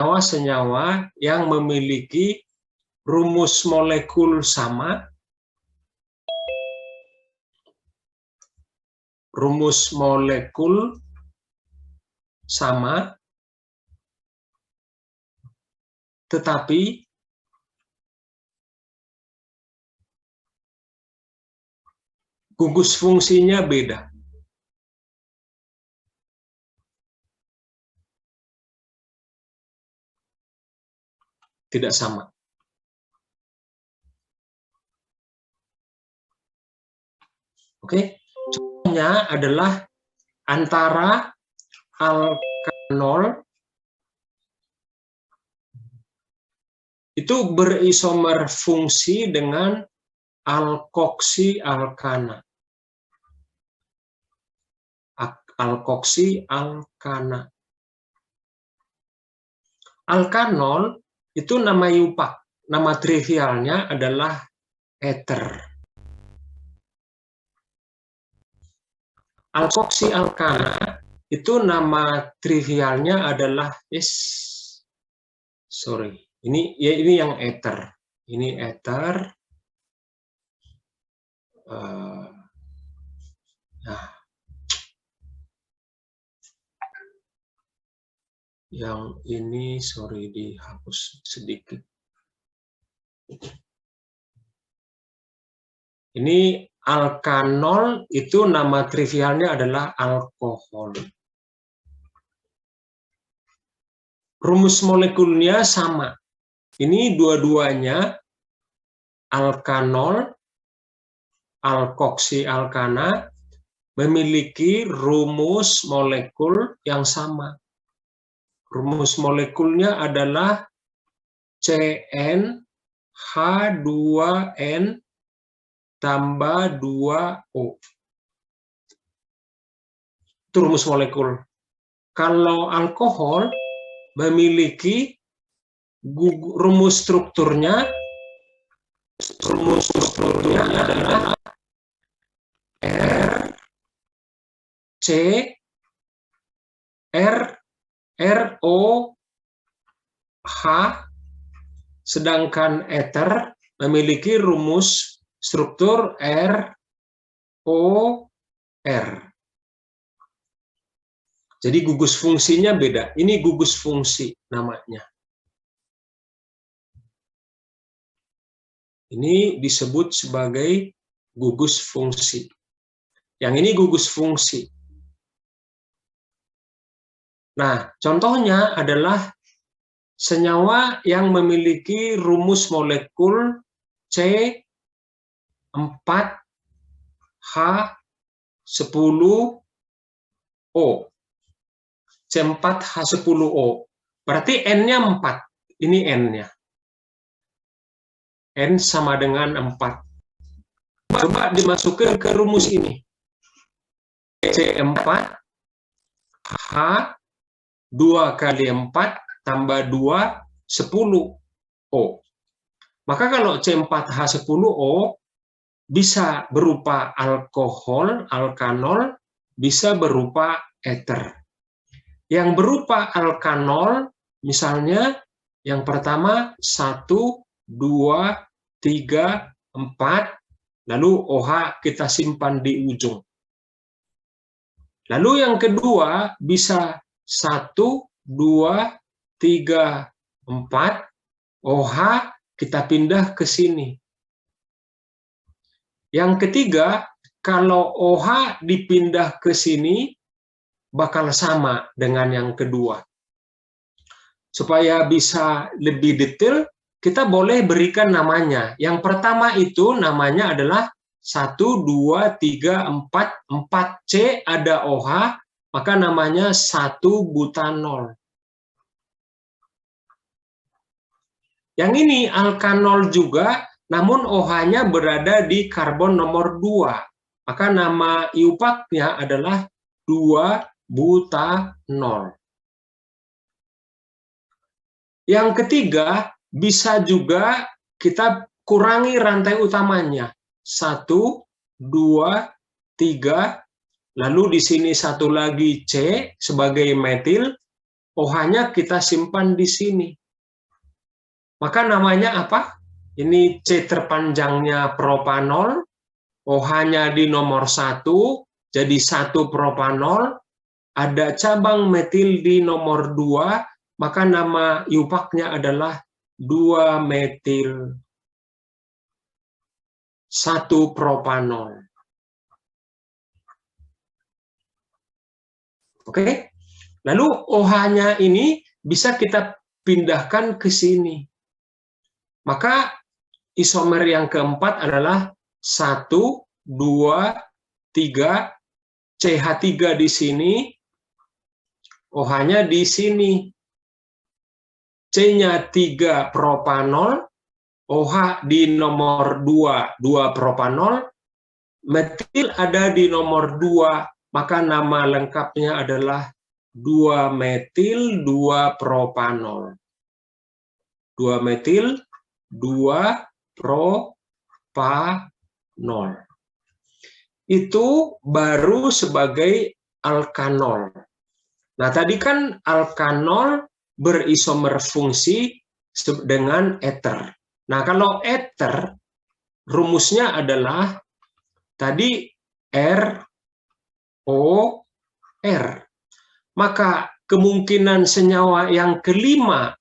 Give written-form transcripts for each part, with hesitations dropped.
senyawa-senyawa yang memiliki rumus molekul sama, tetapi gugus fungsinya beda. Tidak sama. Oke, contohnya adalah antara alkanol itu berisomer fungsi dengan alkoksi alkana. Alkanol itu nama yupak, nama trivialnya adalah ether. Alkoksi alkana itu nama trivialnya adalah ini yang ether. Ini ether. Yang ini dihapus sedikit. Ini alkanol itu nama trivialnya adalah alkohol. Rumus molekulnya sama. Ini dua-duanya alkanol, alkoksi alkana memiliki rumus molekul yang sama. Rumus molekulnya adalah CnH2n tambah 2O. Itu rumus molekul. Kalau alkohol memiliki rumus strukturnya adalah ROH, sedangkan ether memiliki rumus struktur ROR. Jadi gugus fungsinya beda. Ini gugus fungsi namanya. Ini disebut sebagai gugus fungsi. Yang ini gugus fungsi. Nah, contohnya adalah senyawa yang memiliki rumus molekul C4H10O. C4H10O. Berarti N-nya 4. Ini N-nya. N sama dengan 4. Coba dimasukkan ke rumus ini. C4H 2 kali 4 tambah 2, 10O. Maka kalau C4H10O bisa berupa alkohol, alkanol, bisa berupa ether. Yang berupa alkanol, misalnya yang pertama 1, 2, 3, 4, lalu OH kita simpan di ujung. Lalu yang kedua bisa 1, 2, 3, 4, OH kita pindah ke sini. Yang ketiga, kalau OH dipindah ke sini, bakal sama dengan yang kedua. Supaya bisa lebih detail, kita boleh berikan namanya. Yang pertama itu namanya adalah 1, 2, 3, 4, 4C ada OH, maka namanya 1 butanol. Yang ini alkanol juga, namun OH-nya berada di karbon nomor 2. Maka nama iupaknya adalah 2 butanol. Yang ketiga, bisa juga kita kurangi rantai utamanya. 1, 2, 3, lalu di sini satu lagi C sebagai metil, OH-nya kita simpan di sini. Maka namanya apa? Ini C terpanjangnya propanol, OH-nya di nomor 1, jadi 1 propanol, ada cabang metil di nomor 2, maka nama iupaknya adalah 2 metil 1 propanol. Oke? Lalu OH-nya ini bisa kita pindahkan ke sini. Maka isomer yang keempat adalah 1, 2, 3, CH3 di sini, OH-nya di sini. C-nya 3 propanol, OH di nomor 2, 2 propanol, metil ada di nomor 2, maka nama lengkapnya adalah 2 metil 2 propanol. 2 metil 2 propanol. Itu baru sebagai alkanol. Nah, tadi kan alkanol berisomer fungsi dengan ether. Nah, kalau ether, rumusnya adalah tadi ROR. Maka kemungkinan senyawa yang kelima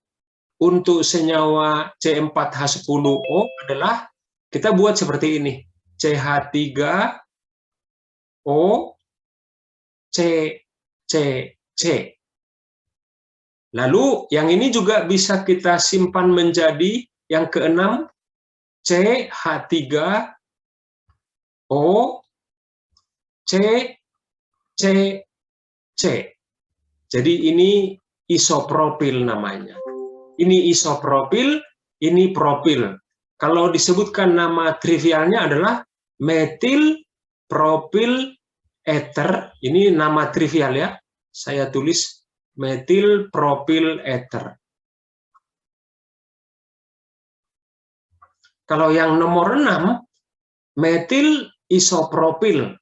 untuk senyawa C4H10O adalah, kita buat seperti ini. CH3O, C. Lalu yang ini juga bisa kita simpan menjadi yang keenam, CH3O, C. Jadi ini isopropil namanya. Ini isopropil, ini propil. Kalau disebutkan nama trivialnya adalah metil propil ether. Ini nama trivial ya. Saya tulis metil propil ether. Kalau yang nomor 6, metil isopropil.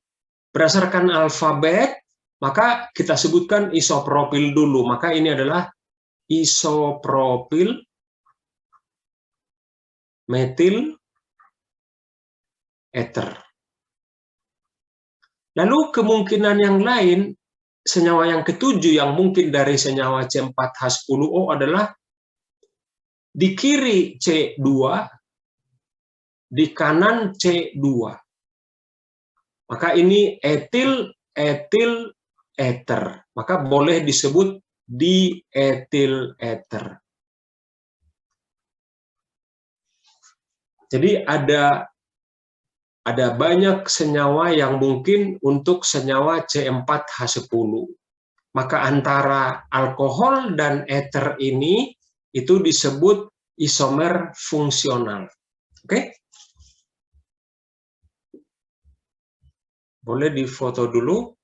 Berdasarkan alfabet, maka kita sebutkan isopropil dulu. Maka ini adalah isopropil metil ether. Lalu kemungkinan yang lain, senyawa yang ketujuh yang mungkin dari senyawa C4H10O adalah di kiri C2, di kanan C2. Maka ini etil ether. Maka boleh disebut dietil ether. Jadi ada banyak senyawa yang mungkin untuk senyawa C4H10. Maka antara alkohol dan ether ini itu disebut isomer fungsional. Oke? Boleh difoto dulu?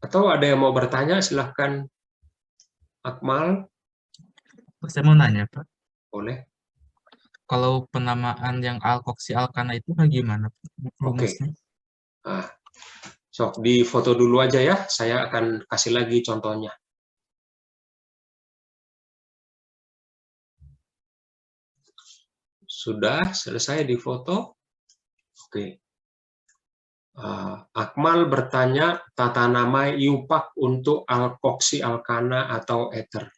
Atau ada yang mau bertanya, silahkan. Akmal. Saya mau nanya, Pak. Boleh. Kalau penamaan yang alkoksi alkana itu bagaimana, Pak? Rumusnya? Nah, sok di foto dulu aja ya, saya akan kasih lagi contohnya. Sudah selesai di foto? Oke. Akmal bertanya tata nama iupak untuk alkoksi alkana atau ether.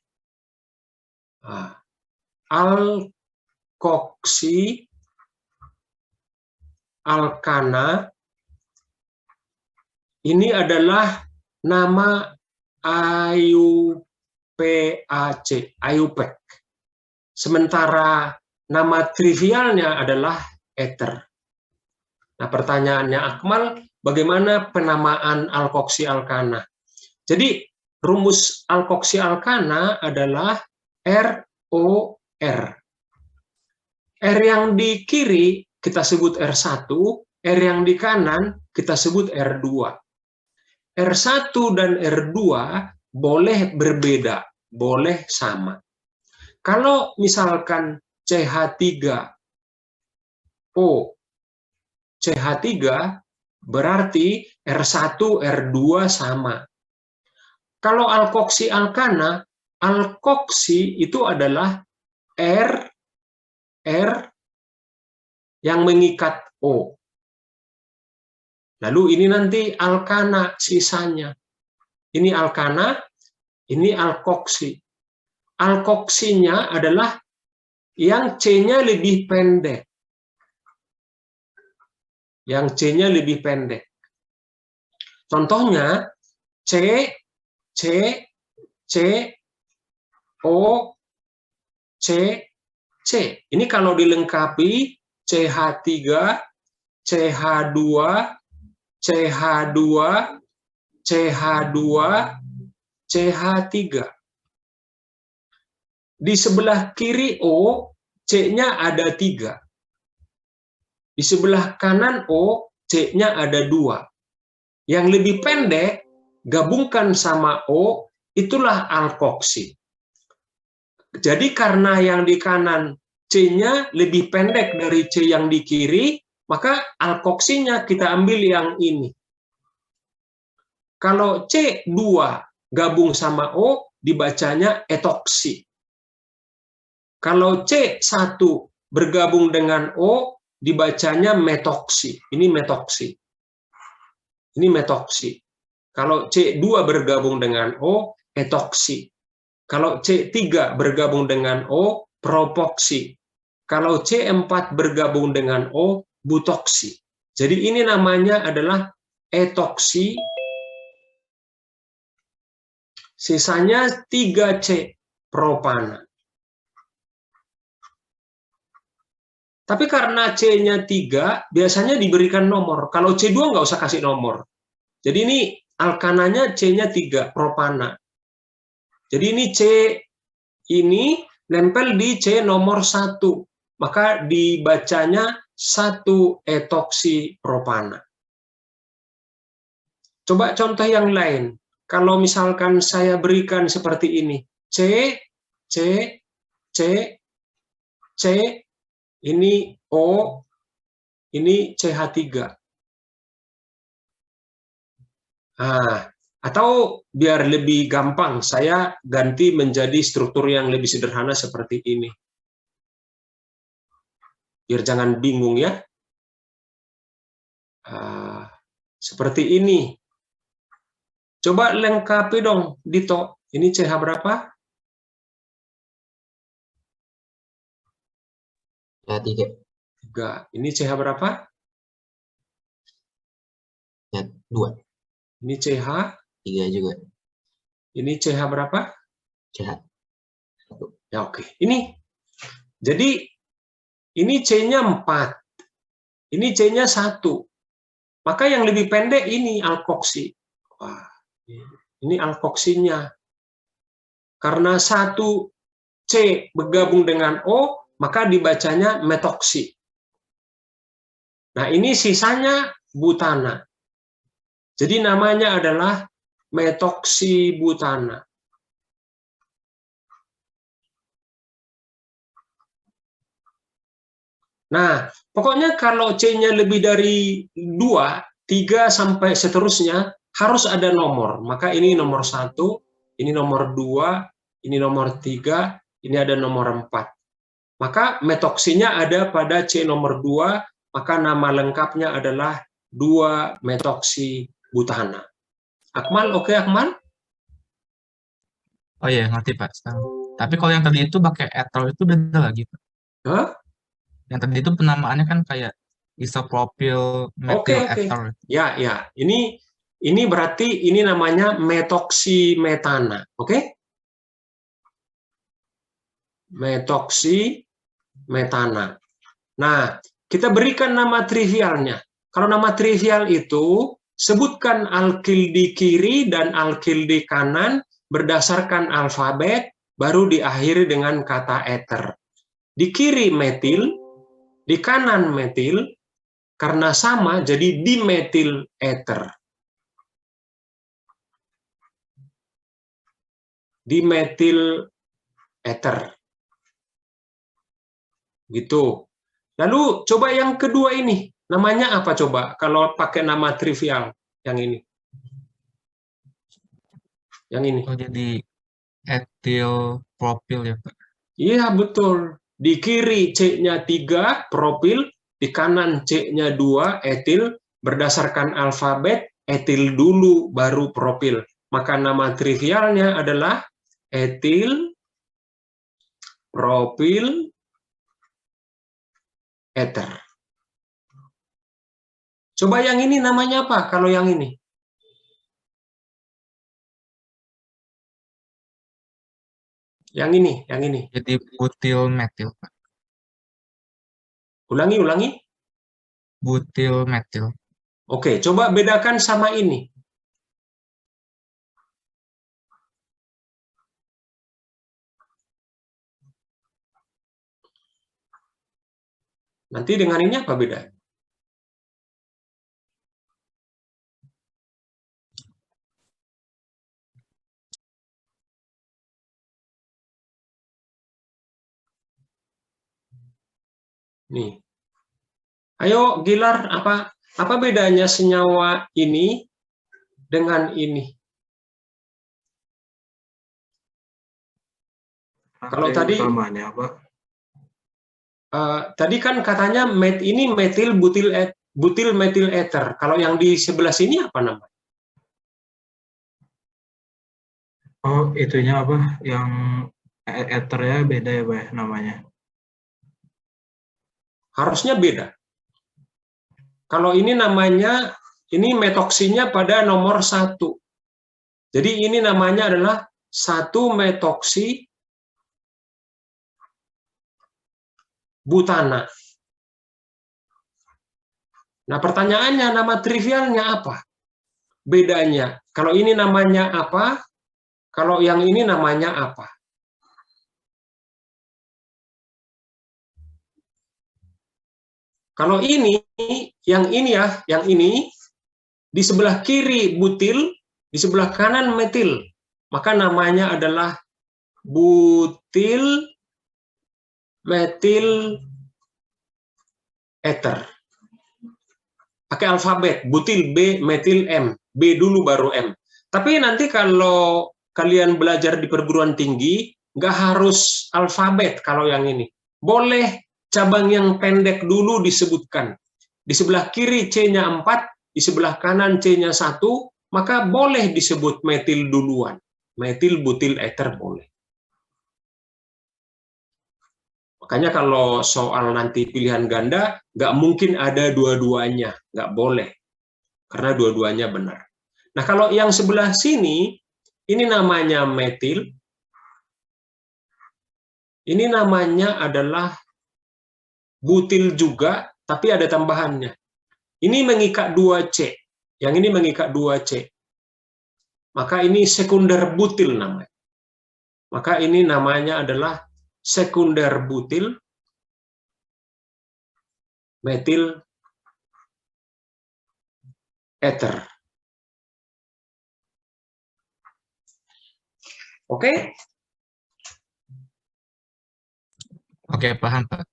Alkoksi alkana ini adalah nama IUPAC. Sementara nama trivialnya adalah ether. Nah, pertanyaannya Akmal, bagaimana penamaan alkoksi alkana? Jadi, rumus alkoksi alkana adalah ROR. R yang di kiri kita sebut R1, R yang di kanan kita sebut R2. R1 dan R2 boleh berbeda, boleh sama. Kalau misalkan CH3O, CH3 berarti R1, R2 sama. Kalau alkoksi alkana, alkoksi itu adalah R yang mengikat O. Lalu ini nanti alkana sisanya. Ini alkana, ini alkoksi. Alkoksinya adalah yang C-nya lebih pendek. Yang C-nya lebih pendek. Contohnya C, C, C, O, C, C. Ini kalau dilengkapi CH3, CH2, CH2, CH2, CH3. Di sebelah kiri O, C-nya ada 3. Di sebelah kanan O, C-nya ada 2. Yang lebih pendek, gabungkan sama O, itulah alkoksi. Jadi karena yang di kanan C-nya lebih pendek dari C yang di kiri, maka alkoksinya kita ambil yang ini. Kalau C2 gabung sama O, dibacanya etoksi. Kalau C1 bergabung dengan O, dibacanya metoksi. Ini metoksi. Ini metoksi. Kalau C2 bergabung dengan O, etoksi. Kalau C3 bergabung dengan O, propoksi. Kalau C4 bergabung dengan O, butoksi. Jadi ini namanya adalah etoksi. Sisanya 3C, propana. Tapi karena C-nya 3, biasanya diberikan nomor. Kalau C2 nggak usah kasih nomor. Jadi ini alkananya C-nya 3, propana. Jadi ini C ini nempel di C nomor 1. Maka dibacanya 1 etoksi propana. Coba contoh yang lain. Kalau misalkan saya berikan seperti ini. C, C, C, C, ini O, ini CH3. Nah, atau biar lebih gampang, saya ganti menjadi struktur yang lebih sederhana seperti ini. Biar jangan bingung ya. Seperti ini. Coba lengkapi dong, Dito. Ini CH berapa? Ya, 3. 3. Ini CH berapa? Ya, 2. Ini CH? 3 juga. Ini CH berapa? CH. 1. Ya, oke. Ini. Jadi, ini C-nya 4. Ini C-nya 1. Maka yang lebih pendek ini alkoksi. Wah, ini alkoksinya. Karena 1C bergabung dengan O, maka dibacanya metoksi. Nah, ini sisanya butana. Jadi namanya adalah metoksi butana. Nah, pokoknya kalau C-nya lebih dari 2, 3 sampai seterusnya harus ada nomor. Maka ini nomor 1, ini nomor 2, ini nomor 3, ini ada nomor 4. Maka metoksinya ada pada C nomor 2, maka nama lengkapnya adalah 2 metoksi butana. Akmal, oke Akmal? Oh iya, ngerti Pak sekarang. Tapi kalau yang tadi itu pakai etol itu beda lagi, Pak. Hah? Yang tadi itu penamaannya kan kayak isopropil metil Oke. etol. Ya. Ini berarti ini namanya metoksimetana, oke? Metoksimetana. Nah, kita berikan nama trivialnya. Kalau nama trivial itu, sebutkan alkil di kiri dan alkil di kanan berdasarkan alfabet, baru diakhiri dengan kata eter. Di kiri metil, di kanan metil, karena sama jadi dimetil eter. Dimetil eter. Gitu. Lalu coba yang kedua ini, namanya apa coba kalau pakai nama trivial yang ini? Yang ini. Oh, jadi etil propil ya, Pak. Iya, betul. Di kiri C-nya 3, propil. Di kanan C-nya 2, etil. Berdasarkan alfabet, etil dulu, baru propil. Maka nama trivialnya adalah etil, propil, eter. Coba yang ini namanya apa kalau yang ini? Yang ini. Jadi butil metil, Pak. Ulangi. Butil metil. Oke, coba bedakan sama ini. Nanti dengan ini apa bedanya? Nih. Ayo Gilar, apa bedanya senyawa ini dengan ini? Kalau tadi utamanya apa? Tadi kan katanya ini metil butil metil ether. Kalau yang di sebelah sini apa namanya? Oh, itunya apa? Yang ethernya beda ya, Pak, ya, namanya. Harusnya beda. Kalau ini namanya, ini metoksinya pada nomor 1. Jadi ini namanya adalah 1 metoksi butana. Nah, pertanyaannya nama trivialnya apa? Bedanya. Kalau ini namanya apa? Kalau yang ini namanya apa? Kalau ini, yang ini di sebelah kiri butil, di sebelah kanan metil. Maka namanya adalah butil metil ether. Pakai alfabet, butil B, metil M. B dulu baru M. Tapi nanti kalau kalian belajar di perguruan tinggi, nggak harus alfabet kalau yang ini. Boleh cabang yang pendek dulu disebutkan. Di sebelah kiri C-nya 4, di sebelah kanan C-nya 1, maka boleh disebut metil duluan. Metil butil ether boleh. Makanya kalau soal nanti pilihan ganda, nggak mungkin ada dua-duanya. Nggak boleh. Karena dua-duanya benar. Nah, kalau yang sebelah sini, ini namanya metil. Ini namanya adalah butil juga, tapi ada tambahannya. Ini mengikat 2C. Yang ini mengikat 2C. Maka ini sekunder butil namanya. Maka ini namanya adalah sekunder butil metil ether. Oke? Oke, paham, Pak.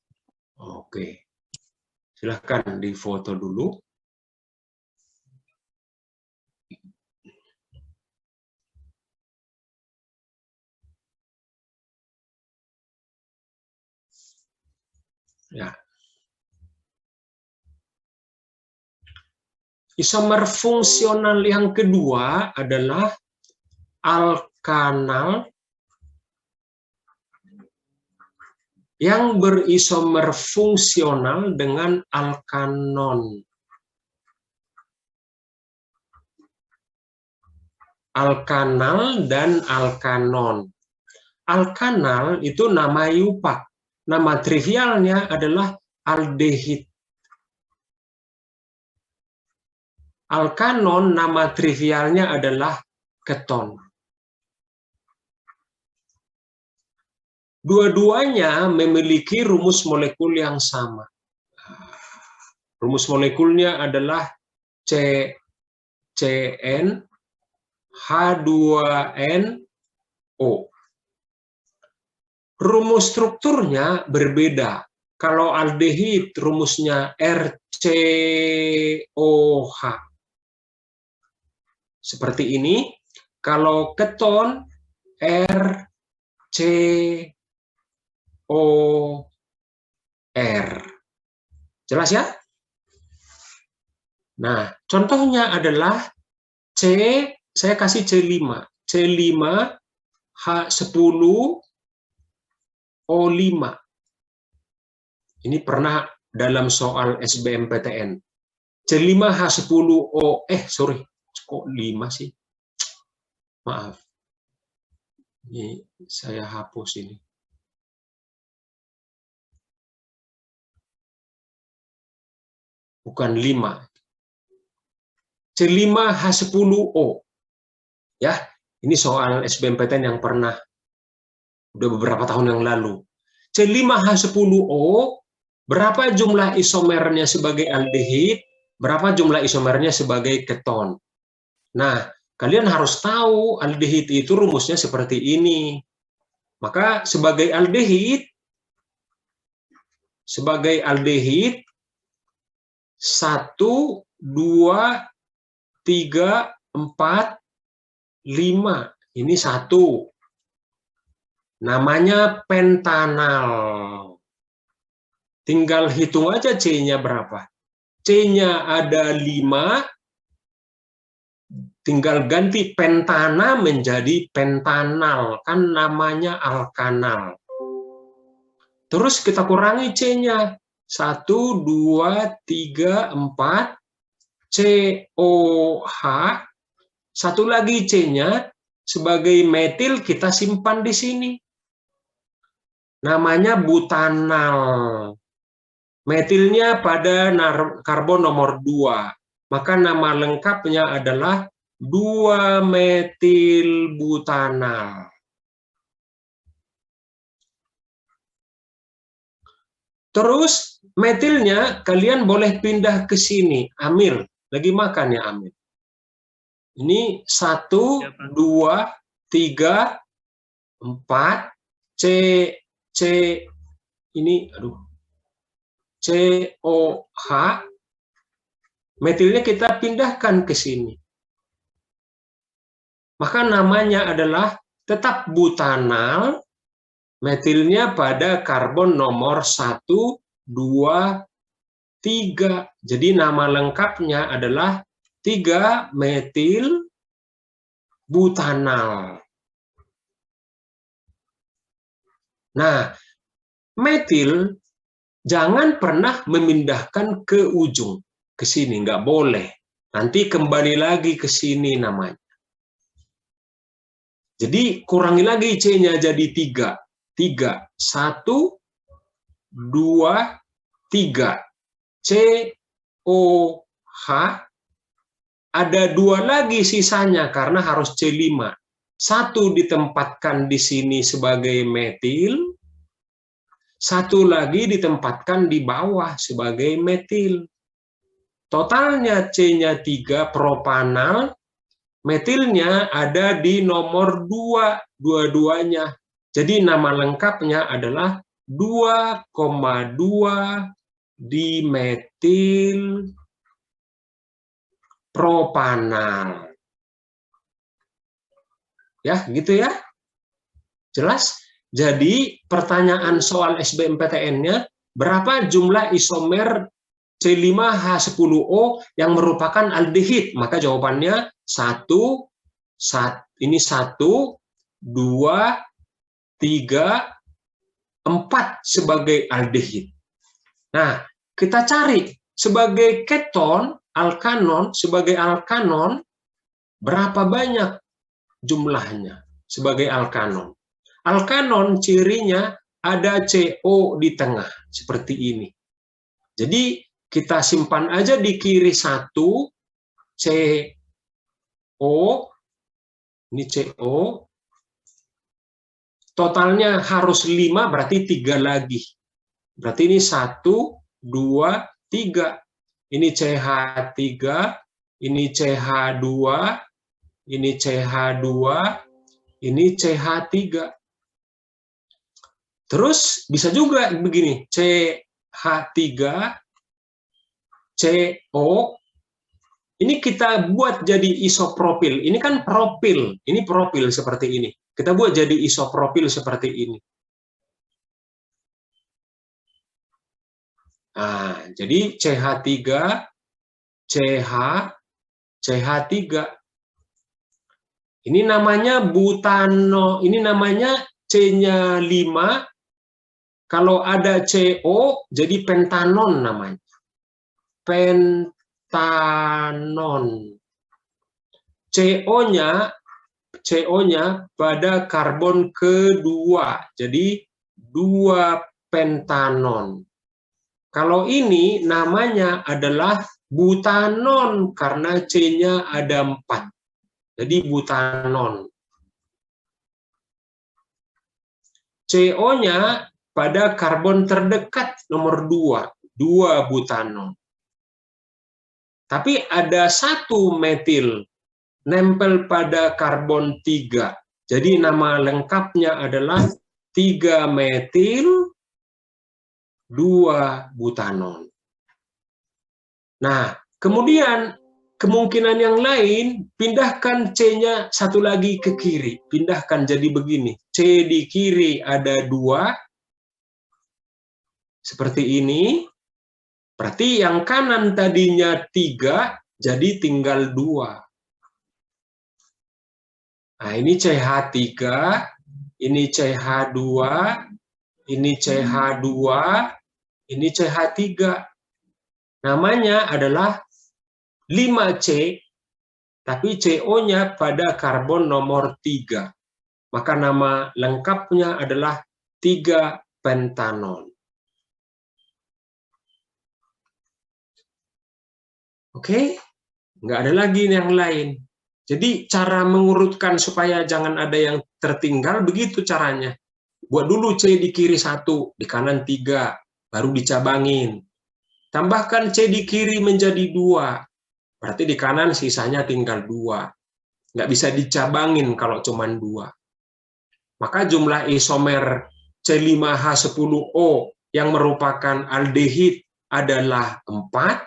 Oke. Silahkan difoto dulu. Ya. Isomer fungsional yang kedua adalah alkanal yang berisomer fungsional dengan alkanon. Alkanal dan alkanon. Alkanal itu nama yupak. Nama trivialnya adalah aldehid. Alkanon nama trivialnya adalah keton. Dua-duanya memiliki rumus molekul yang sama. Rumus molekulnya adalah CN H2NO. Rumus strukturnya berbeda. Kalau aldehid rumusnya RCOH. Seperti ini. Kalau keton RCOR. Jelas ya? Nah, contohnya adalah C, saya kasih C5. C5H10O5. Ini pernah dalam soal SBMPTN. C5H10O, sorry, kok 5 sih? Maaf. Ini saya hapus ini. Bukan 5. C5H10O. Ya, ini soal SBMPTN yang pernah udah beberapa tahun yang lalu. C5H10O, berapa jumlah isomernya sebagai aldehid, berapa jumlah isomernya sebagai keton. Nah, kalian harus tahu aldehid itu rumusnya seperti ini. Maka sebagai aldehid 1, 2, 3, 4, 5. Ini 1. Namanya pentanal. Tinggal hitung aja C-nya berapa. C-nya ada 5, tinggal ganti pentana menjadi pentanal. Kan namanya alkanal. Terus kita kurangi C-nya. 1, 2, 3, 4, COH. Satu lagi C-nya, sebagai metil kita simpan di sini. Namanya butanal. Metilnya pada karbon nomor 2. Maka nama lengkapnya adalah 2-metil butanal. Terus metilnya kalian boleh pindah ke sini. Amir, lagi makan ya Amir? Ini 1, 2, 3, 4, C ini, COH, metilnya kita pindahkan ke sini. Maka namanya adalah tetap butanal, metilnya pada karbon nomor 1, 2, 3. Jadi nama lengkapnya adalah 3-metil butanal. Nah, metil jangan pernah memindahkan ke ujung, ke sini, nggak boleh. Nanti kembali lagi ke sini namanya. Jadi kurangi lagi C-nya jadi 3. 3, 1, 2, 3. COH. Ada 2 lagi sisanya karena harus C5. 1 ditempatkan di sini sebagai metil. 1 lagi ditempatkan di bawah sebagai metil. Totalnya C-nya 3 propanal. Metilnya ada di nomor 2, dua-duanya. Jadi nama lengkapnya adalah 2,2 dimetil propanal. Ya, gitu ya. Jelas? Jadi pertanyaan soal SBMPTN-nya, berapa jumlah isomer C5H10O yang merupakan aldehid? Maka jawabannya 1, ini 1, 2, 3, 4 sebagai aldehid. Nah, kita cari sebagai keton, alkanon, sebagai alkanon, berapa banyak jumlahnya sebagai alkanon. Alkanon cirinya ada CO di tengah, seperti ini. Jadi, kita simpan aja di kiri 1, CO, ini CO, totalnya harus 5, berarti 3 lagi. Berarti ini 1, 2, 3. Ini CH3, ini CH2, ini CH2, ini CH3. Terus bisa juga begini, CH3, CO, Ini kita buat jadi isopropil. Ini kan propil. Ini propil seperti ini. Kita buat jadi isopropil seperti ini. Nah, jadi CH3, CH, CH3. Ini namanya butano, ini namanya C-nya 5. Kalau ada CO, jadi pentanon namanya. Pentanon. CO-nya pada karbon kedua. Jadi 2 pentanon. Kalau ini namanya adalah butanon karena C-nya ada 4. Jadi butanon. CO-nya pada karbon terdekat nomor 2 butanon. Tapi ada 1 metil nempel pada karbon 3. Jadi nama lengkapnya adalah 3 metil 2 butanon. Nah, kemudian kemungkinan yang lain, pindahkan C-nya 1 lagi ke kiri. Pindahkan jadi begini. C di kiri ada 2. Seperti ini. Berarti yang kanan tadinya 3, jadi tinggal 2. Nah, ini CH3, ini CH2, ini CH2, ini CH3. Namanya adalah 5C, tapi CO-nya pada karbon nomor 3. Maka nama lengkapnya adalah 3 pentanon. Oke? Nggak ada lagi yang lain. Jadi cara mengurutkan supaya jangan ada yang tertinggal, begitu caranya. Buat dulu C di kiri 1, di kanan 3, baru dicabangin. Tambahkan C di kiri menjadi 2. Berarti di kanan sisanya tinggal 2. Nggak bisa dicabangin kalau cuma 2. Maka jumlah isomer C5H10O yang merupakan aldehid adalah 4.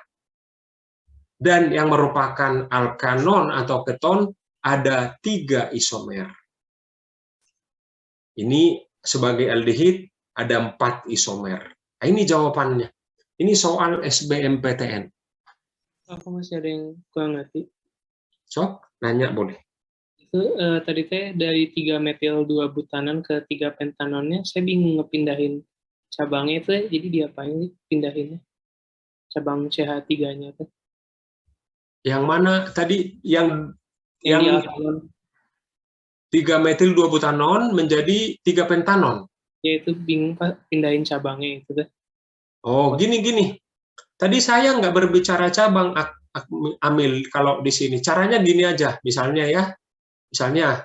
Dan yang merupakan alkanon atau keton ada 3 isomer. Ini sebagai aldehid ada 4 isomer. Nah, ini jawabannya. Ini soal SBMPTN. Aku masih ada yang kurang ngerti. Sok, nanya boleh. Itu tadi teh dari 3 metil 2 butanan ke 3 pentanonnya, saya bingung ngepindahin cabangnya itu, jadi diapain nih pindahinnya? Cabang CH3-nya tuh. Yang mana tadi yang di alkanon. 3 metil 2 butanon menjadi 3 pentanon. Ya itu bingung Pak pindahin cabangnya itu tuh. Oh, gini. Tadi saya nggak berbicara cabang, Amil, kalau di sini. Caranya gini aja, misalnya ya. Misalnya,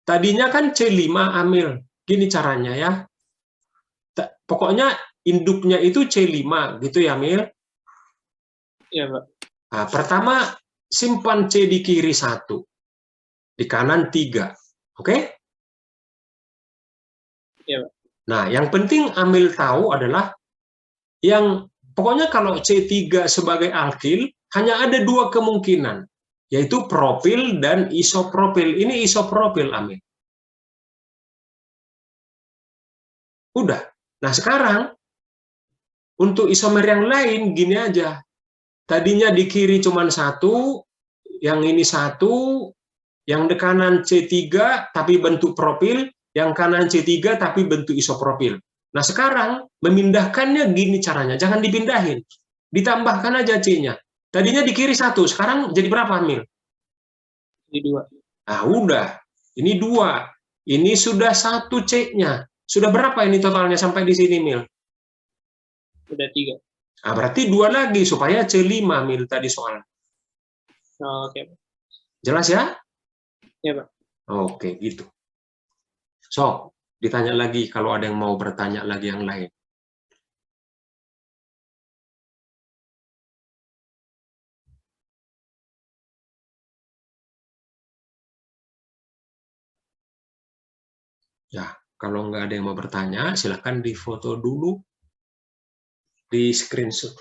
tadinya kan C5, Amil. Gini caranya ya. Pokoknya induknya itu C5, gitu ya, Amil? Iya, Pak. Nah, pertama, simpan C di kiri 1. Di kanan 3. Oke? Iya, Pak. Nah, yang penting Amil tahu adalah yang pokoknya kalau C3 sebagai alkil hanya ada 2 kemungkinan, yaitu propil dan isopropil. Ini isopropil, Amil. Udah. Nah, sekarang untuk isomer yang lain gini aja. Tadinya di kiri cuma 1, yang ini 1, yang di kanan C3 tapi bentuk propil, yang kanan C3 tapi bentuk isopropil. Nah, sekarang memindahkannya gini caranya, jangan dipindahin. Ditambahkan aja C-nya. Tadinya di kiri 1, sekarang jadi berapa, Amil? Jadi 2. Nah, udah. Ini 2. Ini sudah 1 C-nya. Sudah berapa ini totalnya sampai di sini, Mil? Udah 3. Nah, berarti 2 lagi supaya C5, Mil, tadi soal. Oh, oke, Pak. Jelas ya? Ya, Pak. Oke, gitu. So, ditanya lagi kalau ada yang mau bertanya lagi yang lain. Ya, kalau nggak ada yang mau bertanya, silakan difoto dulu, di screenshot.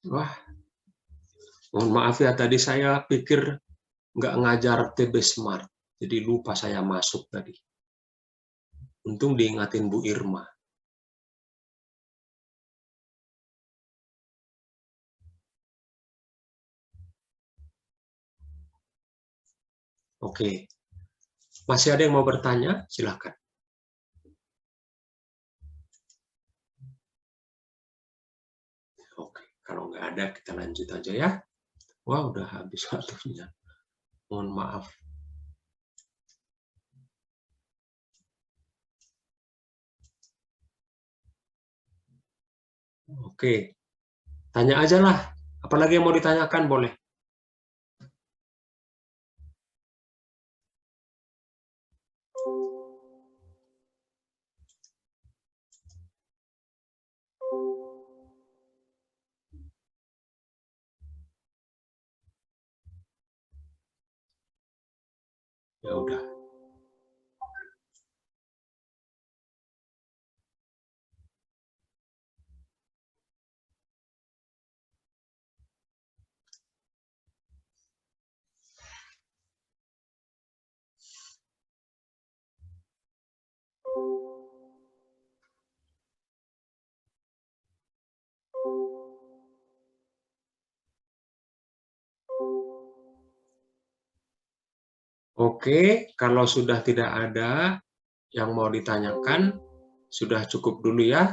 Wah, mohon maaf ya, tadi saya pikir nggak ngajar TB Smart, jadi lupa saya masuk tadi. Untung diingatin Bu Irma. Oke, masih ada yang mau bertanya? Silakan. Oke, kalau nggak ada kita lanjut aja ya. Wah, udah habis waktunya. Mohon maaf. Oke, tanya aja lah. Apalagi yang mau ditanyakan boleh. Ya udah. Oke, kalau sudah tidak ada yang mau ditanyakan, sudah cukup dulu ya.